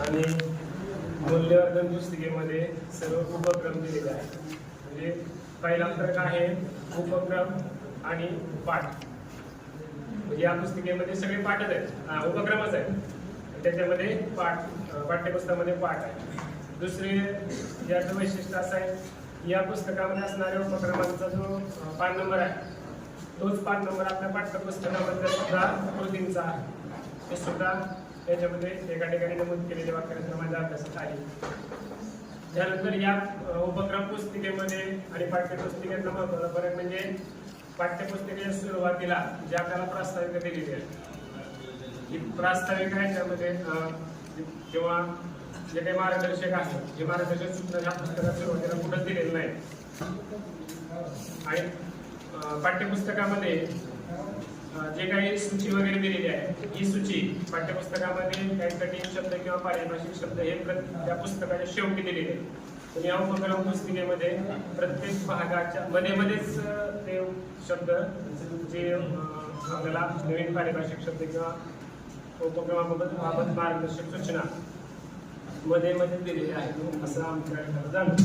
आणि मूल्यवर्धन पुस्तिकेमध्ये सर्व उपक्रम दिलेले आहेत. म्हणजे पहिला फरक आहे उपक्रम आणि पाठ. म्हणजे या पुस्तिकेमध्ये सगळे पाठच आहेत, उपक्रमच आहेत, त्याच्यामध्ये पाठ्यपुस्तकामध्ये पाठ आहे. दुसरे याचं वैशिष्ट्य असं आहे, या पुस्तकामध्ये असणाऱ्या उपक्रमांचा जो पान नंबर आहे तोच पान नंबर आपल्या पाठ्यपुस्तकामध्ये सुद्धा कृतींचा आहे. ते सुद्धा त्याच्यामध्ये एका ठिकाणी नमूद केलेले वाक्यरचना माझ्या अभ्यासात आहे. त्यानंतर या उपक्रम पुस्तिकेमध्ये आणि पाठ्यपुस्तिकेतला महत्त्वाचा फरक म्हणजे पाठ्यपुस्तिकेच्या सुरुवातीला जे आपल्याला प्रास्ताविका दिलेली आहे, ही प्रास्ताविका याच्यामध्ये किंवा जे काही मार्गदर्शक आहे, जे मार्गदर्शक सूचना ह्या पुस्तकात सुरुवातीला कुठंच दिलेलं नाही. आणि पाठ्यपुस्तकामध्ये जे काही सूची वगैरे दिलेली आहे, ही सूची पाठ्यपुस्तकामध्ये काही कठीण शब्द किंवा पारिभाषिक शब्द हे त्या पुस्तकाच्या शेवटी दिलेले आहेत. पण या उपक्रम पुस्तिकेमध्ये प्रत्येक भागाच्या मध्येच ते शब्द जे आपल्याला नवीन पारिभाषिक शब्द किंवा उपक्रमाबाबत मार्गदर्शक सूचना मध्ये दिलेली आहे, असं आमच्याकडे जाणवतं.